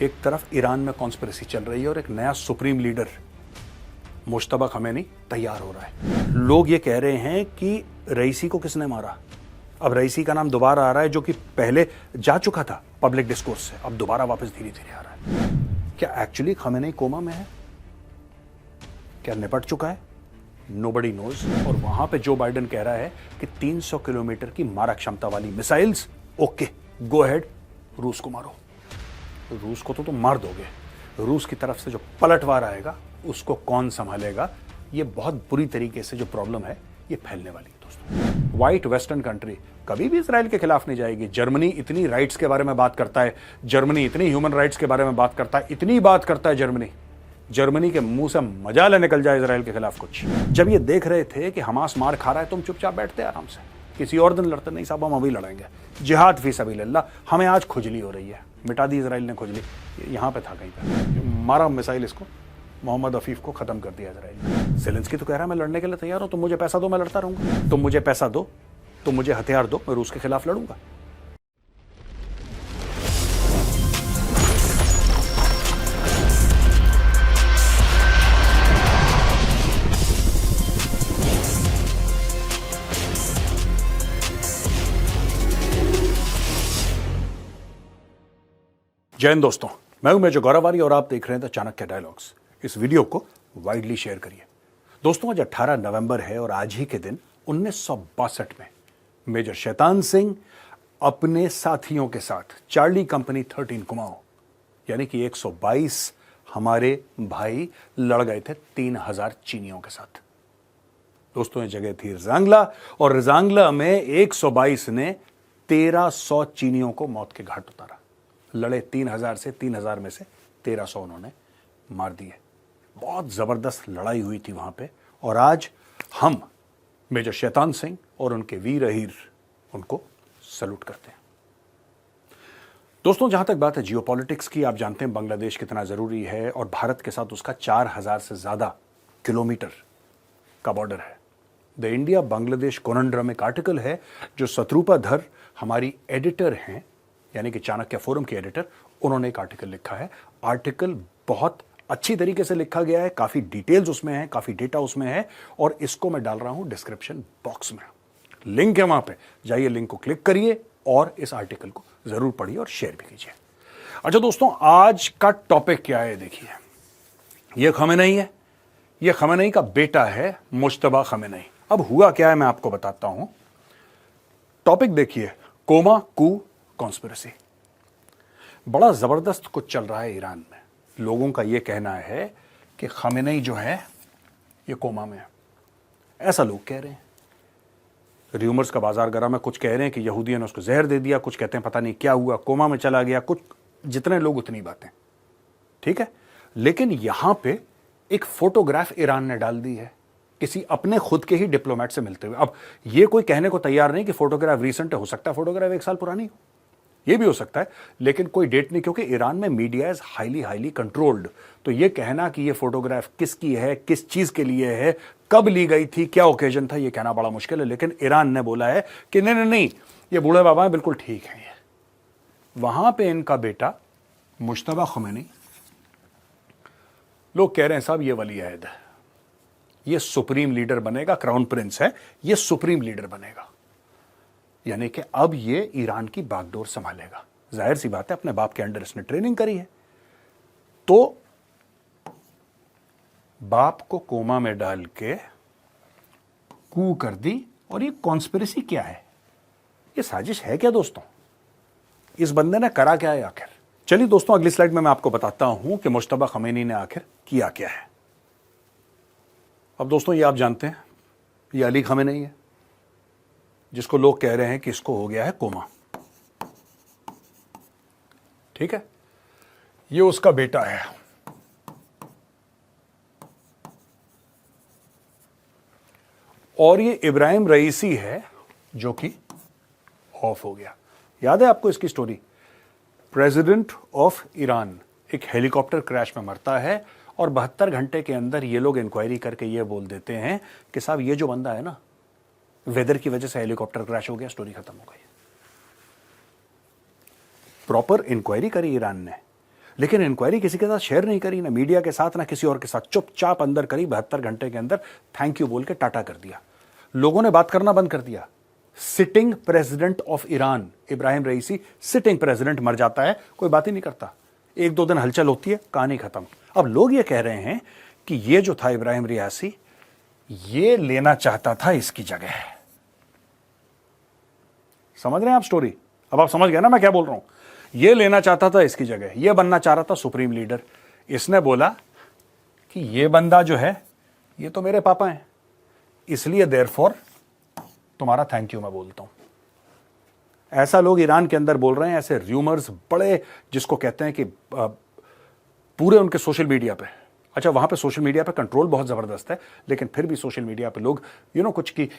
एक तरफ ईरान में कॉन्स्पिरेसी चल रही है और एक नया सुप्रीम लीडर मुश्तबा खमेनी तैयार हो रहा है। लोग ये कह रहे हैं कि रईसी को किसने मारा। अब रईसी का नाम दोबारा आ रहा है, जो कि पहले जा चुका था पब्लिक डिस्कोर्स से, अब दोबारा वापस धीरे धीरे आ रहा है। क्या एक्चुअली खमेनी कोमा में है? क्या निपट चुका है? Nobody knows. और वहां पे जो बाइडेन कह रहा है कि 300 किलोमीटर की मारक क्षमता वाली मिसाइल्स, ओके गो अहेड, रूस को मारो। रूस को तो तुम मार दोगे, रूस की तरफ से जो पलटवार आएगा उसको कौन संभालेगा? ये बहुत बुरी तरीके से जो प्रॉब्लम है ये फैलने वाली है दोस्तों। व्हाइट वेस्टर्न कंट्री कभी भी इजराइल के खिलाफ नहीं जाएगी। जर्मनी इतनी राइट्स के बारे में बात करता है, जर्मनी इतनी ह्यूमन राइट्स के बारे में बात करता है, इतनी बात करता है जर्मनी के मुंह से मजाल निकल जाए इजराइल के खिलाफ कुछ। जब ये देख रहे थे कि हमास मार खा रहा है, तुम चुपचाप बैठते आराम से, किसी और दिन लड़ते। नहीं साहब, हम अभी लड़ेंगे, जिहाद फी सबिलिल्लाह। हमें आज खुजली हो रही है, मिटा दी इजराइल ने खुजली। यहाँ पे था कहीं पे, मारा मिसाइल इसको, मोहम्मद अफीफ को खत्म कर दिया इजराइल ने। ज़ेलेंस्की तो कह रहा है मैं लड़ने के लिए तैयार हूं, तुम मुझे पैसा दो मैं लड़ता रहूंगा। तुम मुझे पैसा दो, तुम मुझे हथियार दो, मैं रूस के खिलाफ लड़ूंगा। जय हिंद दोस्तों, मैं हूं मेजर गौरवारी और आप देख रहे हैं द चाणक्य डायलॉग्स। इस वीडियो को वाइडली शेयर करिए। दोस्तों, आज 18 नवंबर है और आज ही के दिन 1962 में मेजर शैतान सिंह अपने साथियों के साथ चार्ली कंपनी 13 कुमाऊं यानी कि 122 हमारे भाई लड़ गए थे 3000 चीनियों के साथ। दोस्तों, ये जगह थी रजांगला और रजांगला में 122 ने 1300 चीनियों को मौत के घाट उतारा। लड़े 3000 से, 3000 में से 1300 उन्होंने मार दिए। बहुत जबरदस्त लड़ाई हुई थी वहां पे। और आज हम मेजर शैतान सिंह और उनके वीर अहीर उनको सैल्यूट करते हैं। दोस्तों, जहां तक बात है जियोपॉलिटिक्स की, आप जानते हैं बांग्लादेश कितना जरूरी है और भारत के साथ उसका 4000 से ज्यादा किलोमीटर का बॉर्डर है। द इंडिया बांग्लादेश कोनंड्रम एक आर्टिकल है जो सतरूपा धर हमारी एडिटर हैं, यानी कि चाणक्य फोरम के एडिटर, उन्होंने एक आर्टिकल लिखा है। आर्टिकल बहुत अच्छी तरीके से लिखा गया है, काफी डिटेल्स उसमें है, काफी डेटा उसमें है और इसको मैं डाल रहा हूं डिस्क्रिप्शन बॉक्स में। लिंक है वहां पे, जाइए लिंक को क्लिक करिए और इस आर्टिकल को जरूर पढ़िए और शेयर भी कीजिए। अच्छा दोस्तों, आज का टॉपिक क्या है देखिए। यह खमेनेई है, यह खमेनेई का बेटा है मुश्तबा खमेनेई। अब हुआ क्या है मैं आपको बताता हूं। टॉपिक देखिए, कोमा कू कॉन्स्पिरेसी। बड़ा जबरदस्त कुछ चल रहा है ईरान में। लोगों का यह कहना है कि खमेनेई जो है ये कोमा में है, ऐसा लोग कह रहे हैं। र्यूमर्स का बाजार गर्म है। कुछ कह रहे हैं कि यहूदियों ने उसको जहर दे दिया, कुछ कहते हैं पता नहीं क्या हुआ, कोमा में चला गया। कुछ, जितने लोग उतनी बातें, ठीक है। लेकिन यहां पे एक फोटोग्राफ ईरान ने डाल दी है किसी अपने खुद के ही डिप्लोमेट से मिलते हुए। अब ये कोई कहने को तैयार नहीं कि फोटोग्राफ रीसेंट है, हो सकता है फोटोग्राफ 1 साल पुरानी हो, ये भी हो सकता है, लेकिन कोई डेट नहीं, क्योंकि ईरान में मीडिया इज हाईली कंट्रोल्ड। तो ये कहना कि ये फोटोग्राफ किसकी है, किस चीज के लिए है, कब ली गई थी, क्या ओकेजन था, ये कहना बड़ा मुश्किल है। लेकिन ईरान ने बोला है कि नहीं, ये बूढ़े बाबा हैं, बिल्कुल ठीक है। ये वहां पे इनका बेटा मुश्तबा खमेनी, लोग कह रहे हैं साहब ये वली अहद है, ये सुप्रीम लीडर बनेगा, क्राउन प्रिंस है, ये सुप्रीम लीडर बनेगा। यानी कि अब ये ईरान की बागडोर संभालेगा। जाहिर सी बात है, अपने बाप के अंडर इसने ट्रेनिंग करी है, तो बाप को कोमा में डाल के कू कर दी। और ये कॉन्स्पिरेसी क्या है, ये साजिश है क्या दोस्तों? इस बंदे ने करा क्या है आखिर? चलिए दोस्तों, अगली स्लाइड में मैं आपको बताता हूं कि मुश्तबा खमेनी ने आखिर किया क्या है। अब दोस्तों, ये आप जानते हैं, ये अली खमेनी है, जिसको लोग कह रहे हैं कि इसको हो गया है कोमा, ठीक है। ये उसका बेटा है। और ये इब्राहिम रईसी है जो कि ऑफ हो गया। याद है आपको इसकी स्टोरी? प्रेसिडेंट ऑफ ईरान एक हेलीकॉप्टर क्रैश में मरता है और 72 घंटे के अंदर ये लोग इंक्वायरी करके ये बोल देते हैं कि साहब ये जो बंदा है ना, वेदर की वजह से हेलीकॉप्टर क्रैश हो गया, स्टोरी खत्म हो गई। प्रॉपर इंक्वायरी करी ईरान ने। लेकिन इंक्वायरी किसी के साथ शेयर नहीं करी, ना मीडिया के साथ ना किसी और के साथ, चुपचाप अंदर करी, 72 घंटे के अंदर थैंक यू बोल के टाटा कर दिया। लोगों ने बात करना बंद कर दिया। Sitting president of Iran Ibrahim Raisi, sitting president मर जाता है, कोई बात ही नहीं करता, 1-2 दिन हलचल होती है, कहानी खत्म। अब लोग ये कह रहे हैं कि ये जो था इब्राहिम रईसी, ये लेना चाहता था इसकी जगह। समझ रहे हैं आप स्टोरी? अब आप समझ गए ना मैं क्या बोल रहा हूं? ये लेना चाहता था इसकी जगह, ये बनना चाह रहा था सुप्रीम लीडर। इसने बोला कि ये बंदा जो है ये तो मेरे पापा हैं, इसलिए देयरफॉर तुम्हारा थैंक यू मैं बोलता हूं। ऐसा लोग ईरान के अंदर बोल रहे हैं, ऐसे र्यूमर्स बड़े, जिसको कहते हैं कि पूरे उनके सोशल मीडिया पे। अच्छा, वहां पे सोशल मीडिया पे कंट्रोल बहुत जबरदस्त है, लेकिन फिर भी सोशल मीडिया पे लोग कुछ की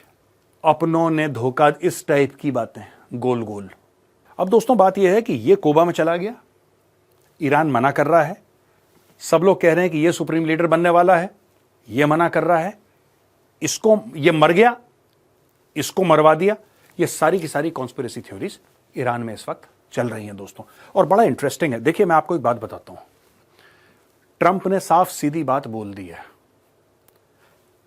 अपनों ने धोखा, इस टाइप की बातें गोल गोल। अब दोस्तों बात यह है कि ये कोबा में चला गया, ईरान मना कर रहा है, सब लोग कह रहे हैं कि ये सुप्रीम लीडर बनने वाला है, ये मना कर रहा है, इसको ये मर गया, इसको मरवा दिया। ये सारी की सारी कॉन्स्पिरेसी थ्योरीज ईरान में इस वक्त चल रही हैं दोस्तों, और बड़ा इंटरेस्टिंग है। देखिए मैं आपको एक बात बताता हूं, ट्रंप ने साफ सीधी बात बोल दी है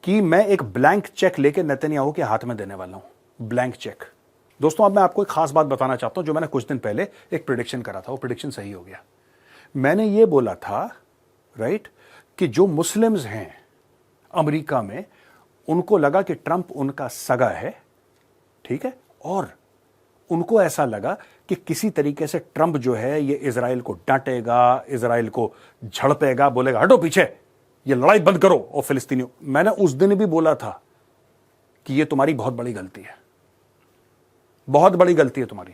कि मैं एक ब्लैंक चेक लेके नेतन्याहू के हाथ में देने वाला हूं, ब्लैंक चेक। दोस्तों अब मैं आपको एक खास बात बताना चाहता हूं, जो मैंने कुछ दिन पहले एक प्रेडिक्शन करा था, वो प्रेडिक्शन सही हो गया। मैंने ये बोला था, राइट, कि जो मुस्लिम्स हैं अमेरिका में, उनको लगा कि ट्रंप उनका सगा है, ठीक है, और उनको ऐसा लगा कि किसी तरीके से ट्रंप जो है ये इजराइल को डांटेगा, इजराइल को झड़पेगा, बोलेगा हटो पीछे, ये लड़ाई बंद करो। और फिलिस्तीनियों, मैंने उस दिन भी बोला था कि ये तुम्हारी बहुत बड़ी गलती है, बहुत बड़ी गलती है तुम्हारी।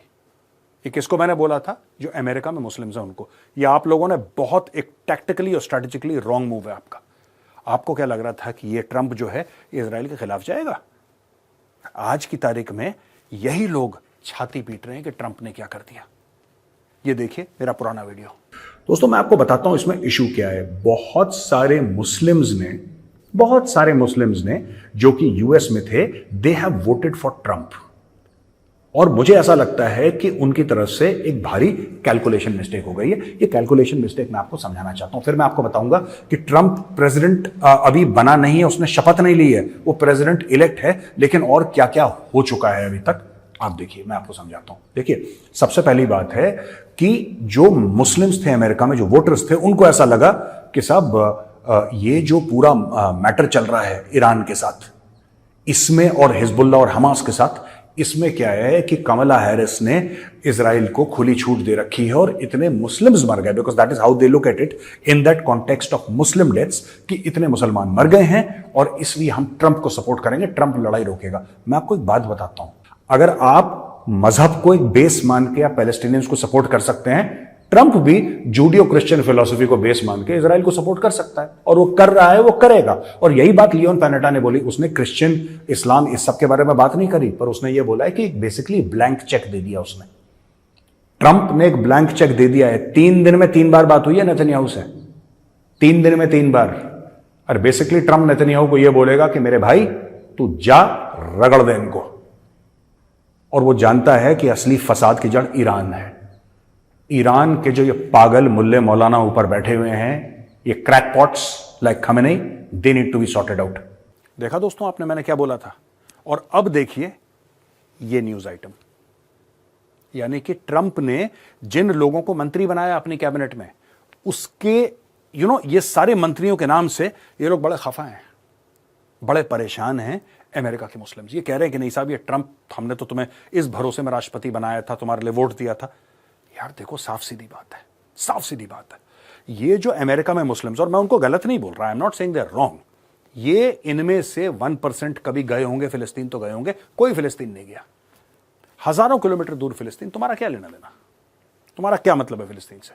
ये किसको मैंने बोला था? जो अमेरिका में मुस्लिम्स हैं उनको। ये आप लोगों ने बहुत एक टैक्टिकली और स्ट्रेटेजिकली रॉन्ग मूव है आपका। आपको क्या लग रहा था कि ये ट्रंप जो है इजराइल के खिलाफ जाएगा? आज की तारीख में यही लोग छाती पीट रहे हैं कि ट्रंप ने क्या कर दिया। ये देखिए मेरा पुराना वीडियो। दोस्तों मैं आपको बताता हूं इसमें इशू क्या है। बहुत सारे मुस्लिम्स ने जो कि यूएस में थे, they have voted for Trump, और मुझे ऐसा लगता है कि उनकी तरफ से एक भारी कैलकुलेशन मिस्टेक हो गई है। ये कैलकुलेशन मिस्टेक मैं आपको समझाना चाहता हूं, फिर मैं आपको बताऊंगा कि ट्रंप प्रेसिडेंट अभी बना नहीं है, उसने शपथ नहीं ली है, वो प्रेसिडेंट इलेक्ट है, लेकिन और क्या क्या हो चुका है अभी तक आप देखिए, मैं आपको समझाता हूं। देखिए सबसे पहली बात है कि जो मुस्लिम्स थे अमेरिका में, जो वोटर्स थे, उनको ऐसा लगा कि साहब ये जो पूरा मैटर चल रहा है ईरान के साथ, इसमें और हिजबुल्ला और हमास के साथ, इसमें क्या है कि कमला हैरिस ने इजराइल को खुली छूट दे रखी है और इतने मुस्लिम्स मर गए, because that is how they look at it in that context of Muslim deaths, कि इतने मुसलमान मर गए हैं और इसलिए हम ट्रंप को सपोर्ट करेंगे, ट्रंप लड़ाई रोकेगा। मैं आपको एक बात बताता हूं, अगर आप मजहब को एक बेस मान के या पैलेस्टीनियंस को सपोर्ट कर सकते हैं, ट्रंप भी जूडियो क्रिश्चियन फिलॉसफी को बेस मान के इजराइल को सपोर्ट कर सकता है, और वो कर रहा है, वो करेगा। और यही बात लियोन पैनेटा ने बोली। उसने क्रिश्चियन, इस्लाम, इस सब के बारे में बात नहीं करी, पर उसने ये बोला है कि बेसिकली ब्लैंक चेक दे दिया उसने। ट्रंप ने एक ब्लैंक चेक दे दिया है। 3 दिन में 3 बार बात हुई है नेतन्याहू से, 3 दिन में 3 बार। और बेसिकली ट्रंप नेतन्याहू को यह बोलेगा कि मेरे भाई तू जा, रगड़ दे इनको। और वो जानता है कि असली फसाद की जड़ ईरान है। ईरान के जो ये पागल मुल्ले मौलाना ऊपर बैठे हुए हैं, ये crackpots like Khamenei, they need to be sorted out. देखा दोस्तों आपने मैंने क्या बोला था? और अब देखिए ये न्यूज आइटम, यानी कि ट्रंप ने जिन लोगों को मंत्री बनाया अपनी कैबिनेट में, उसके ये सारे मंत्रियों के नाम से ये लोग बड़े खफा हैं, बड़े परेशान हैं। अमेरिका के मुस्लिम्स ये कह रहे हैं कि नहीं साहब, ये ट्रंप, हमने तो तुम्हें इस भरोसे में राष्ट्रपति बनाया था, तुम्हारे लिए वोट दिया था। यार देखो साफ सीधी बात है, साफ सीधी बात है। ये जो अमेरिका में मुस्लिम्स, और मैं उनको गलत नहीं बोल रहा, I am not saying they are wrong, ये इनमें से 1% कभी गए होंगे फिलिस्तीन, तो गए होंगे। कोई फिलिस्तीन नहीं गया, हजारों किलोमीटर दूर फिलिस्तीन। तुम्हारा क्या लेना देना? तुम्हारा क्या मतलब है फिलिस्तीन से?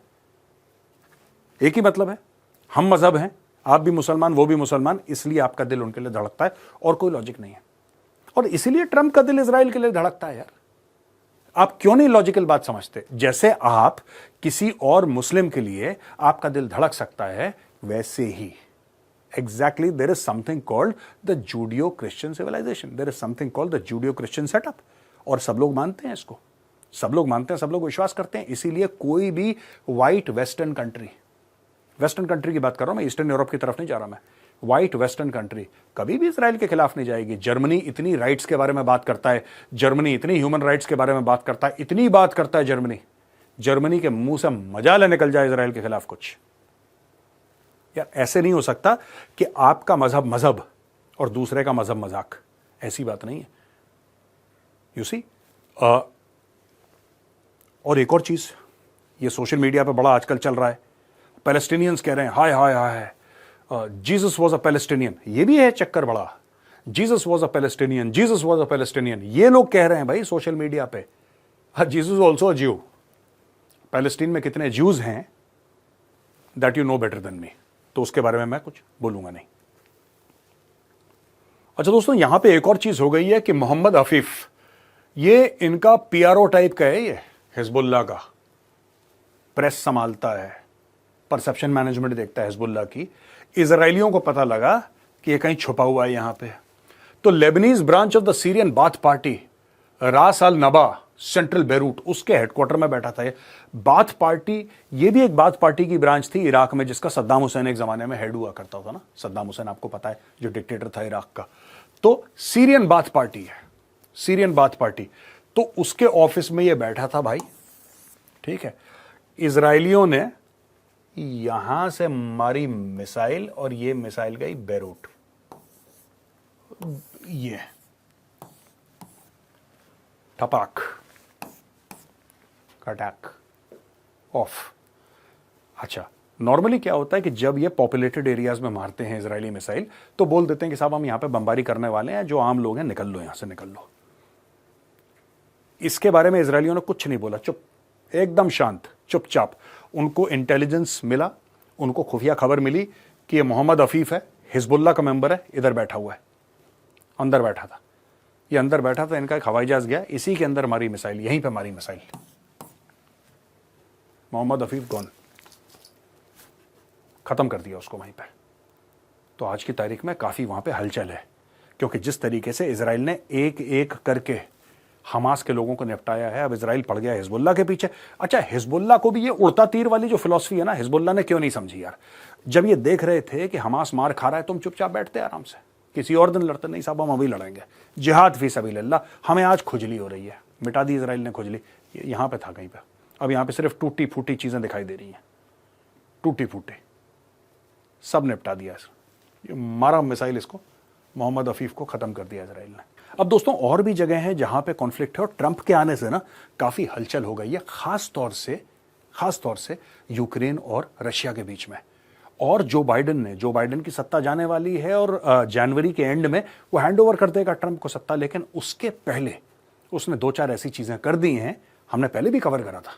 एक ही मतलब है, हम मजहब हैं, आप भी मुसलमान, वो भी मुसलमान, इसलिए आपका दिल उनके लिए धड़कता है, और कोई लॉजिक नहीं है। और इसीलिए ट्रंप का दिल इजराइल के लिए धड़कता है। यार आप क्यों नहीं लॉजिकल बात समझते? जैसे आप किसी और मुस्लिम के लिए आपका दिल धड़क सकता है, वैसे ही exactly there is something called the Judeo Christian civilization, there is something called the Judeo Christian setup, और सब लोग मानते हैं इसको। सब लोग मानते हैं, सब लोग विश्वास करते हैं। इसीलिए कोई भी व्हाइट वेस्टर्न कंट्री की बात कर रहा हूं मैं, ईस्टर्न यूरोप की तरफ नहीं जा रहा मैं, व्हाइट वेस्टर्न कंट्री कभी भी इजराइल के खिलाफ नहीं जाएगी। जर्मनी इतनी राइट्स के बारे में बात करता है, जर्मनी इतनी ह्यूमन राइट्स के बारे में बात करता है, इतनी बात करता है जर्मनी के मुंह से मजाल निकल जाए इजराइल के खिलाफ कुछ। यार ऐसे नहीं हो सकता कि आपका मजहब और दूसरे का मजहब मजाक, ऐसी बात नहीं है। You see. और एक और चीज, ये सोशल मीडिया पे बड़ा आजकल चल रहा है, पैलेस्टीनियंस कह रहे हैं हाय हाय हाय जीसस वॉज अ पैलेस्टीनियन। ये भी है चक्कर बड़ा, Jesus was a Palestinian, Jesus was a Palestinian, ये लोग कह रहे हैं भाई सोशल मीडिया पे। जीसस ऑल्सो अ ज्यू। पैलेस्टीन में कितने ज्यूज हैं that you know better than me, तो उसके बारे में मैं कुछ बोलूंगा नहीं। अच्छा दोस्तों, यहां पे एक और चीज हो गई है कि मोहम्मद अफीफ, ये इनका पीआरओ टाइप का है, ये हिजबुल्लाह का प्रेस संभालता है, परसेप्शन मैनेजमेंट देखता है हिजबुल्लाह की। इजरायलियों को पता लगा कि ये कहीं छुपा हुआ है यहां पे, तो Lebanese branch of the Syrian bath party, रास अल नबा, सेंट्रल बेरूट, उसके हेडक्वार्टर में बैठा था ये बाथ पार्टी। ये भी एक बाथ पार्टी की ब्रांच थी इराक में, जिसका सद्दाम हुसैन एक जमाने में हेड हुआ करता था ना। सद्दाम हुसैन आपको पता है, जो डिक्टेटर था इराक का। तो सीरियन बाथ पार्टी है, सीरियन बाथ पार्टी, तो उसके ऑफिस में ये बैठा था भाई। ठीक है, इजरायलियों ने यहां से मारी मिसाइल और ये मिसाइल गई बेरूट, ये टपाक अटैक ऑफ। अच्छा, नॉर्मली क्या होता है कि जब ये पॉपुलेटेड एरियाज में मारते हैं इजरायली मिसाइल, तो बोल देते हैं कि साहब हम यहां पे बमबारी करने वाले हैं, जो आम लोग हैं निकल लो, यहां से निकल लो। इसके बारे में इजरायलियों ने कुछ नहीं बोला, चुप, एकदम शांत, चुपचाप। उनको इंटेलिजेंस मिला, उनको खुफिया खबर मिली कि ये मोहम्मद अफीफ है, हिजबुल्लाह का मेंबर है, इधर बैठा हुआ है, अंदर बैठा था, ये अंदर बैठा था, इनका एक हवाई जहाज गया, इसी के अंदर मारी मिसाइल, यहीं पे मारी मिसाइल। मोहम्मद अफीफ गॉन, खत्म कर दिया उसको वहीं पे। तो आज की तारीख में काफी वहां पे हलचल है, क्योंकि जिस तरीके से इजराइल ने एक एक करके हमास के लोगों को निपटाया है, अब इजराइल पड़ गया हिजबुल्लाह के पीछे। अच्छा, हिजबुल्लाह को भी ये उड़ता तीर वाली जो फिलॉसफी है ना, हिजबुल्लाह ने क्यों नहीं समझी यार। जब ये देख रहे थे कि हमास मार खा रहा है, तुम चुपचाप बैठते आराम से, किसी और दिन लड़ते, नहीं साहब हम अभी लड़ेंगे, जिहाद फी सबीलिल्लाह। हमें आज खुजली हो रही है, मिटा दी इजराइल ने खुजली, यहां पे था कहीं पे, अब यहां पे सिर्फ टूटी फूटी चीजें दिखाई दे रही हैं, टूटी फूटी, सब निपटा दिया। ये मारा मिसाइल, इसको मोहम्मद अफीफ को खत्म कर दिया इजराइल ने। अब दोस्तों, और भी जगह हैं जहां पे कॉन्फ्लिक्ट है, और ट्रंप के आने से ना काफी हलचल हो गई है, खास तौर से यूक्रेन और रशिया के बीच में। और जो बाइडन की सत्ता जाने वाली है, और जनवरी के एंड में वो हैंडओवर कर देगा ट्रंप को सत्ता, लेकिन उसके पहले उसने 2-4 ऐसी चीजें कर दी हैं, हमने पहले भी कवर करा था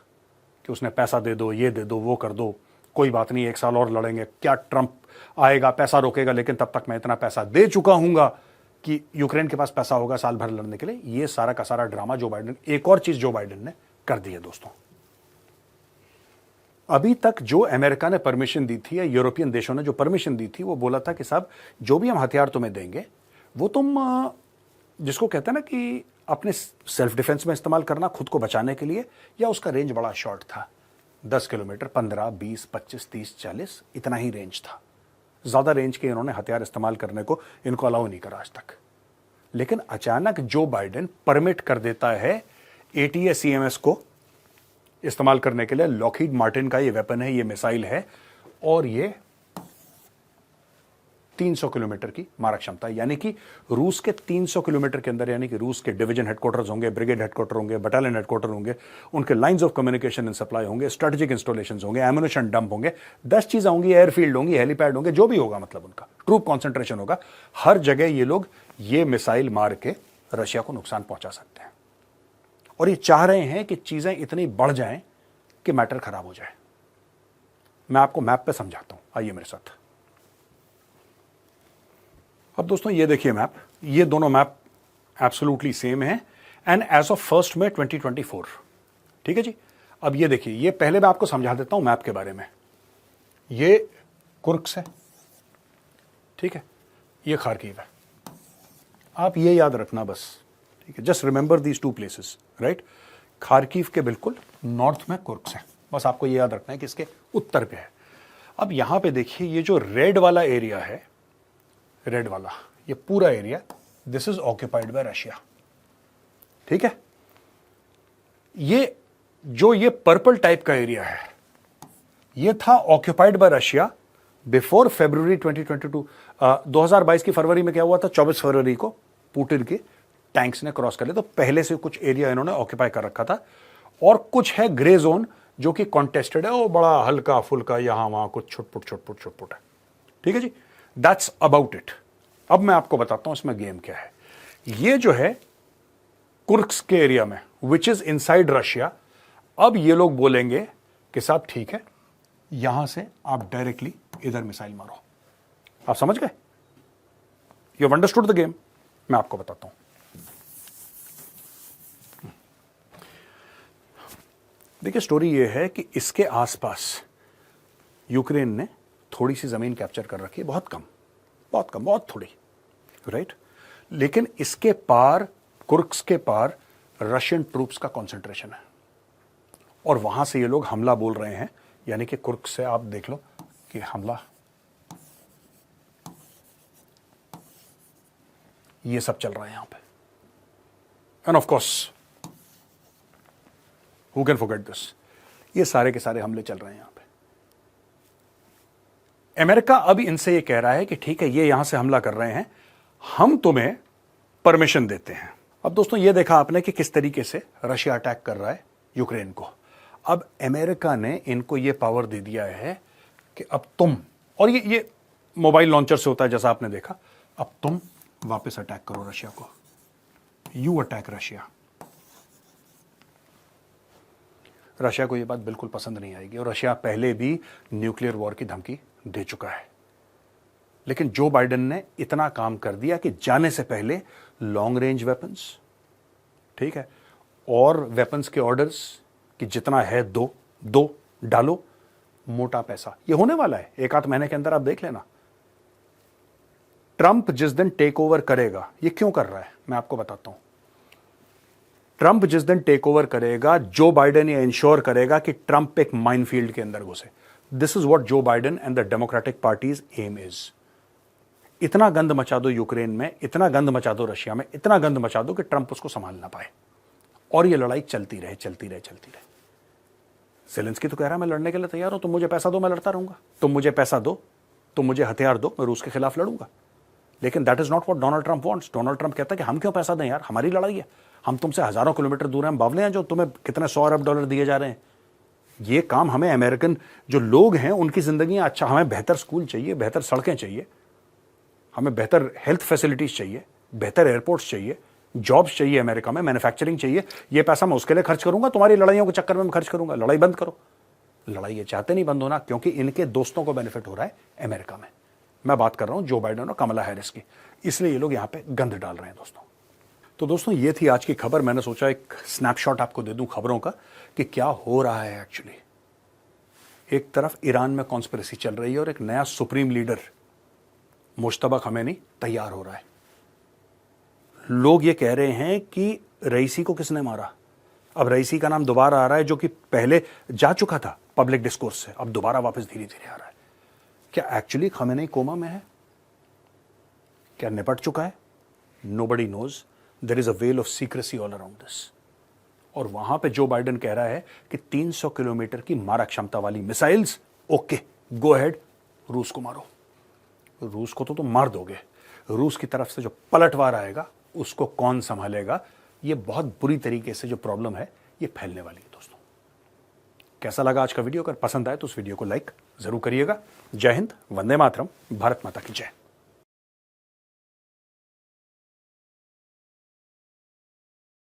कि उसने पैसा दे दो, ये दे दो, वो कर दो, कोई बात नहीं 1 साल और लड़ेंगे, क्या ट्रंप आएगा पैसा रोकेगा, लेकिन तब तक मैं इतना पैसा दे चुका हूंगा कि यूक्रेन के पास पैसा होगा साल भर लड़ने के लिए। ये सारा का सारा ड्रामा जो बाइडन, एक और चीज जो बाइडन ने कर दी है दोस्तों। अभी तक जो अमेरिका ने परमिशन दी थी, या यूरोपियन देशों ने जो परमिशन दी थी, वो बोला था कि साहब जो भी हम हथियार तुम्हें देंगे, वो तुम जिसको कहते हैं ना कि अपने सेल्फ डिफेंस में इस्तेमाल करना, खुद को बचाने के लिए, या उसका रेंज बड़ा शॉर्ट था, 10 किलोमीटर, 15, 20, 25, 30, 40, इतना ही रेंज था। ज्यादा रेंज के इन्होंने हथियार इस्तेमाल करने को इनको अलाउ नहीं करा आज तक। लेकिन अचानक जो बाइडेन परमिट कर देता है ATACMS को इस्तेमाल करने के लिए, लॉकहीड मार्टिन का ये वेपन है, ये मिसाइल है, और ये 300 किलोमीटर की मारक क्षमता, यानी कि रूस के 300 किलोमीटर के अंदर, यानी कि रूस के डिवीजन हेडक्वार्टर्स होंगे, ब्रिगेड हेडक्वार्टर होंगे, बटालियन हेडक्वार्टर होंगे, उनके lines of communication and supply होंगे, स्ट्रेटेजिक इंस्टॉलेशंस होंगे, एम्युनिशन डंप होंगे, 10 चीजें होंगी, एयरफील्ड होंगी, हेलीपैड होंगे, जो भी होगा, मतलब उनका ट्रूप कॉन्सेंट्रेशन होगा। हर जगह ये लोग ये मिसाइल मार के रशिया को नुकसान पहुंचा सकते हैं, और ये चाह रहे हैं कि चीजें इतनी बढ़ जाएं कि मैटर खराब हो जाए। मैं आपको मैप पे समझाता हूं, आइए मेरे साथ। अब दोस्तों ये देखिए मैप, ये दोनों मैप एब्सोल्युटली सेम है, एंड एज ऑफ 1 मई 2024, ठीक है जी। अब ये देखिए, ये पहले मैं आपको समझा देता हूं मैप के बारे में। ये कुर्क्स है, ठीक है, ये खार्किव है, आप ये याद रखना बस, ठीक है। Just remember these 2 places, right, Kharkiv के बिल्कुल नॉर्थ में कुर्स्क है। बस आपको ये याद रखना है कि इसके उत्तर पे है। अब यहां पे देखिए, ये जो रेड वाला एरिया है, रेड वाला ये पूरा area, this is occupied by Russia. ठीक है, ये पर्पल टाइप का एरिया है, ये था ऑक्यूपाइड बाय रशिया बिफोर फरवरी 2022। 2022 की फरवरी में क्या हुआ था, 24 फरवरी को पुतिन के टैंक्स ने क्रॉस कर लिया। तो पहले से कुछ एरिया इन्होंने ऑक्यूपाई कर रखा था, और कुछ है ग्रे जोन जो कि कॉन्टेस्टेड है, वो बड़ा हल्का फुल्का यहां वहां कुछ छुटपुट है। ठीक है जी, दैट्स अबाउट इट। अब मैं आपको बताता हूं इसमें गेम क्या है। ये जो है कुर्स्क के एरिया में, विच इज इनसाइड रशिया, अब ये लोग बोलेंगे कि साहब ठीक है, यहां से आप डायरेक्टली इधर मिसाइल मारो। आप समझ गए? You have understood the game. मैं आपको बताता हूं। देखिए, स्टोरी ये है कि इसके आसपास यूक्रेन ने थोड़ी सी जमीन कैप्चर कर रखी है, बहुत कम, बहुत थोड़ी, राइट? लेकिन इसके पार, कुर्स्क के पार रशियन ट्रूप्स का कंसंट्रेशन है, और वहां से ये लोग हमला बोल रहे हैं। यानी कि कुर्स्क से आप देख लो कि हमला, ये सब चल रहा है यहां पे। End of course, who can forget this, ये सारे के सारे हमले चल रहे हैं यहां पे। अमेरिका अब इनसे ये कह रहा है कि ठीक है, ये यहां से हमला कर रहे हैं, हम तुम्हें परमिशन देते हैं। अब दोस्तों, ये देखा आपने कि किस तरीके से रशिया अटैक कर रहा है यूक्रेन को। अब अमेरिका ने इनको ये पावर दे दिया है कि अब तुम, और ये मोबाइल लॉन्चर से होता है जैसा आपने देखा, अब तुम वापस अटैक करो रशिया को, यू अटैक रशिया। रशिया को यह बात बिल्कुल पसंद नहीं आएगी, और रशिया पहले भी न्यूक्लियर वॉर की धमकी दे चुका है। लेकिन जो बाइडेन ने इतना काम कर दिया कि जाने से पहले लॉन्ग रेंज वेपन्स, ठीक है, और वेपन्स के ऑर्डर्स कि जितना है दो डालो, मोटा पैसा। ये होने वाला है 1-8 महीने के अंदर, आप देख लेना। ट्रंप जिस दिन टेक ओवर करेगा, ये क्यों कर रहा है मैं आपको बताता हूं। ट्रंप जिस दिन टेक ओवर करेगा, जो बाइडेन ये इंश्योर करेगा कि ट्रंप एक माइनफील्ड के अंदर घुसे। This is what Joe Biden and the Democratic party's aim is. इतना गंद मचा दो यूक्रेन में, इतना गंद मचा दो रशिया में, इतना गंद मचा दो कि ट्रंप उसको संभाल ना पाए, और ये लड़ाई चलती रहे। ज़ेलेंस्की तो कह रहा है मैं लड़ने के लिए तैयार हूं, तुम मुझे पैसा दो, मैं लड़ता रहूंगा। तुम मुझे पैसा दो, तुम मुझे हथियार दो, मैं रूस के खिलाफ लड़ूंगा। लेकिन that is not what Donald Trump wants. Donald Trump कहता है कि हम क्यों पैसा दें यार, हमारी लड़ाई है, हम तुमसे हजारों किलोमीटर दूर हैं, हम बावले हैं जो तुम्हें कितने 100 अरब डॉलर दिए जा रहे हैं। ये काम हमें, अमेरिकन जो लोग हैं उनकी जिंदगी अच्छा, हमें बेहतर स्कूल चाहिए, बेहतर सड़कें चाहिए, हमें बेहतर हेल्थ फैसिलिटीज चाहिए, बेहतर एयरपोर्ट्स चाहिए, जॉब्स चाहिए अमेरिका में, मैन्युफैक्चरिंग चाहिए। ये पैसा मैं उसके लिए खर्च करूंगा, तुम्हारी लड़ाइयों के चक्कर में मैं खर्च करूंगा। लड़ाई बंद करो। लड़ाई ये चाहते नहीं बंद होना, क्योंकि इनके दोस्तों को बेनिफिट हो रहा है अमेरिका में। मैं बात कर रहा हूं जो बाइडेन और कमला हैरिस की, इसलिए ये लोग यहां पे गंद डाल रहे हैं दोस्तों। तो दोस्तों, ये थी आज की खबर। मैंने सोचा एक स्नैपशॉट आपको दे दूं खबरों का कि क्या हो रहा है एक्चुअली। एक तरफ ईरान में कॉन्स्पिरेसी चल रही है, और एक नया सुप्रीम लीडर मुश्तबा खमेनी तैयार हो रहा है। लोग ये कह रहे हैं कि रईसी को किसने मारा। अब रईसी का नाम दोबारा आ रहा है, जो कि पहले जा चुका था पब्लिक डिस्कोर्स से, अब दोबारा वापस धीरे धीरे आ रहा है। क्या एक्चुअली खमेनी कोमा में है? क्या निपट चुका है? Nobody knows. There is a well of secrecy all around this. और वहां पे जो बाइडेन कह रहा है कि 300 किलोमीटर की मारक क्षमता वाली मिसाइल्स, ओके गो अहेड, रूस को मारो। रूस को तो तुम मार दोगे, रूस की तरफ से जो पलटवार आएगा उसको कौन संभालेगा? ये बहुत बुरी तरीके से जो प्रॉब्लम है ये फैलने वाली है दोस्तों। कैसा लगा आज का वीडियो? अगर पसंद आए तो उस वीडियो को लाइक जरूर करिएगा। जय हिंद, वंदे मातरम, भारत माता की जय।